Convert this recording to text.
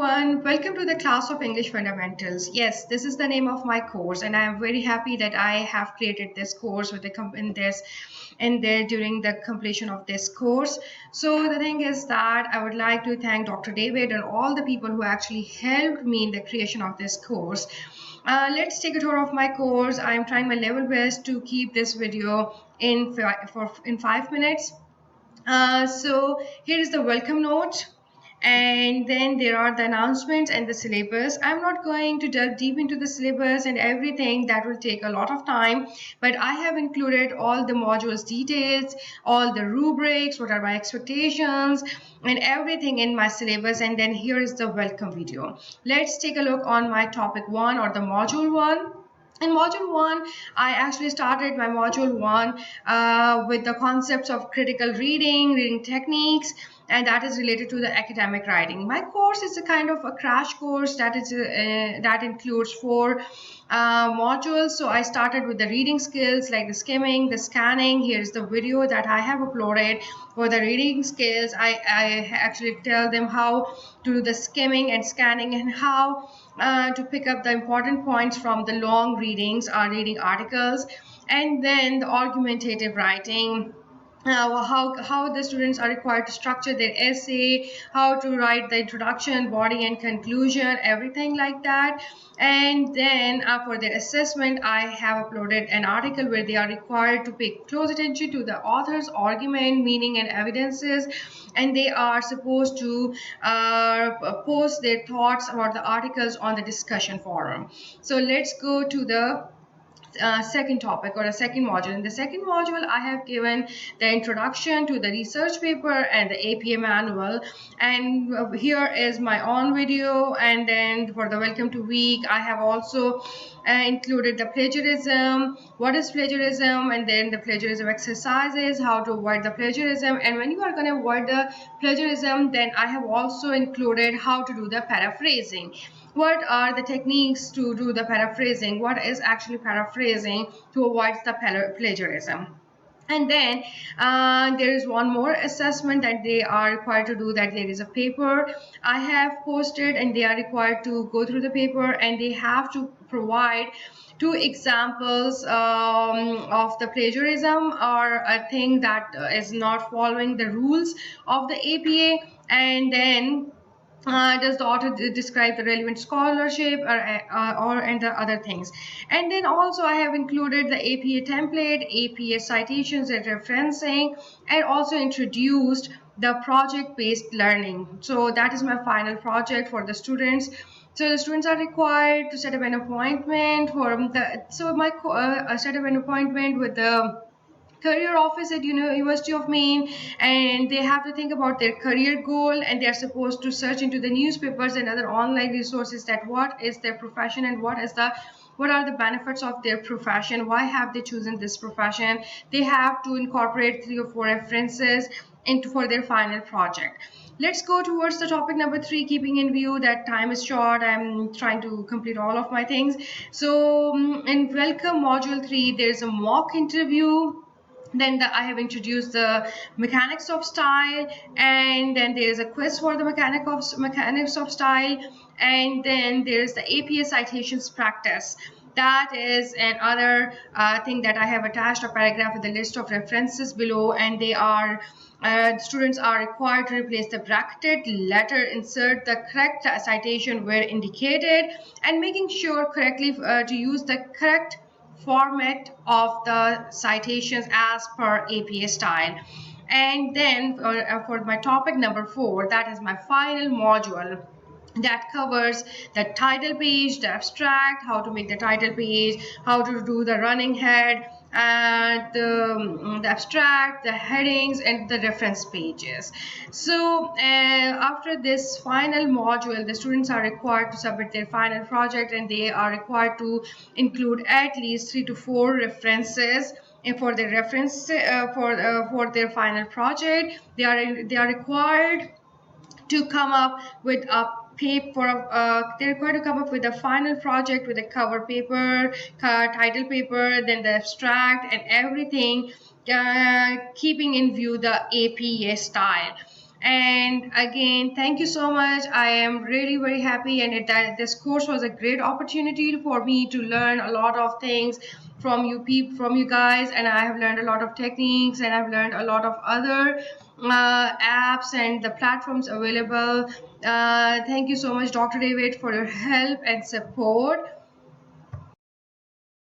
everyone, welcome to the class of English Fundamentals. Yes, this is the name of my course, and I am very happy that I have created this course with during the completion of this course. So the thing is that I would like to thank Dr. David and all the people who actually helped me in the creation of this course. Let's take a tour of my course. I am trying my level best to keep this video in 5 minutes. So here is the welcome note, and then there are the announcements and the syllabus. I'm not going to delve deep into the syllabus and everything, that will take a lot of time, but I have included all the modules details, all the rubrics, what are my expectations and everything in my syllabus. And then here is the welcome video. Let's take a look on my topic 1 or the module 1. In module 1, I actually started my module 1 with the concepts of critical reading techniques, and that is related to the academic writing. My course is a kind of a crash course that includes 4 modules. So I started with the reading skills like the skimming, the scanning. Here's the video that I have uploaded for the reading skills. I actually tell them how to do the skimming and scanning and how to pick up the important points from the long reading articles, and then the argumentative writing. How the students are required to structure their essay, how to write the introduction, body and conclusion, everything like that. And then for their assessment, I have uploaded an article where they are required to pay close attention to the author's argument, meaning and evidences, and they are supposed to post their thoughts about the articles on the discussion forum. So let's go to the second topic or a second module. In the second module, I have given the introduction to the research paper and the APA manual, and here is my own video. And then for the welcome to week, I have also included the plagiarism, what is plagiarism, and then the plagiarism exercises, how to avoid the plagiarism. And when you are going to avoid the plagiarism, then I have also included how to do the paraphrasing. What are the techniques to do the paraphrasing? What is actually paraphrasing to avoid the plagiarism? And then there is one more assessment that they are required to do, that there is a paper I have posted, and they are required to go through the paper, and they have to provide 2 examples of the plagiarism or a thing that is not following the rules of the APA. And then does the author describe the relevant scholarship and the other things. And then also I have included the APA template, APA citations and referencing, and also introduced the project-based learning. So that is my final project for the students. So the students are required to set up an appointment set up an appointment with the career office at University of Maine, and they have to think about their career goal, and they are supposed to search into the newspapers and other online resources that what is their profession and what are the benefits of their profession, why have they chosen this profession. They have to incorporate 3 or 4 references for their final project. Let's go towards the topic number 3, keeping in view that time is short. I'm trying to complete all of my things. So in welcome module 3, there's a mock interview. Then I have introduced the mechanics of style, and then there is a quiz for the mechanics of style, and then there is the APA citations practice. That is another thing that I have attached a paragraph with the list of references below, and they are students are required to replace the bracketed letter, insert the correct citation where indicated, and making sure correctly to use the correct format of the citations as per APA style. And then for my topic number 4, that is my final module, that covers the title page, the abstract, how to make the title page, how to do the running head, the abstract, the headings, and the reference pages. So after this final module, the students are required to submit their final project, and they are required to include at least 3 to 4 references. And for their reference for their final project, they are required to come up with a they're required to come up with a final project with a cover paper, title paper, then the abstract and everything, keeping in view the APA style. And again, thank you so much. I am really very happy, and that this course was a great opportunity for me to learn a lot of things from you people, from you guys, and I have learned a lot of techniques, and I've learned a lot of other apps and the platforms available. Thank you so much, Dr. David, for your help and support.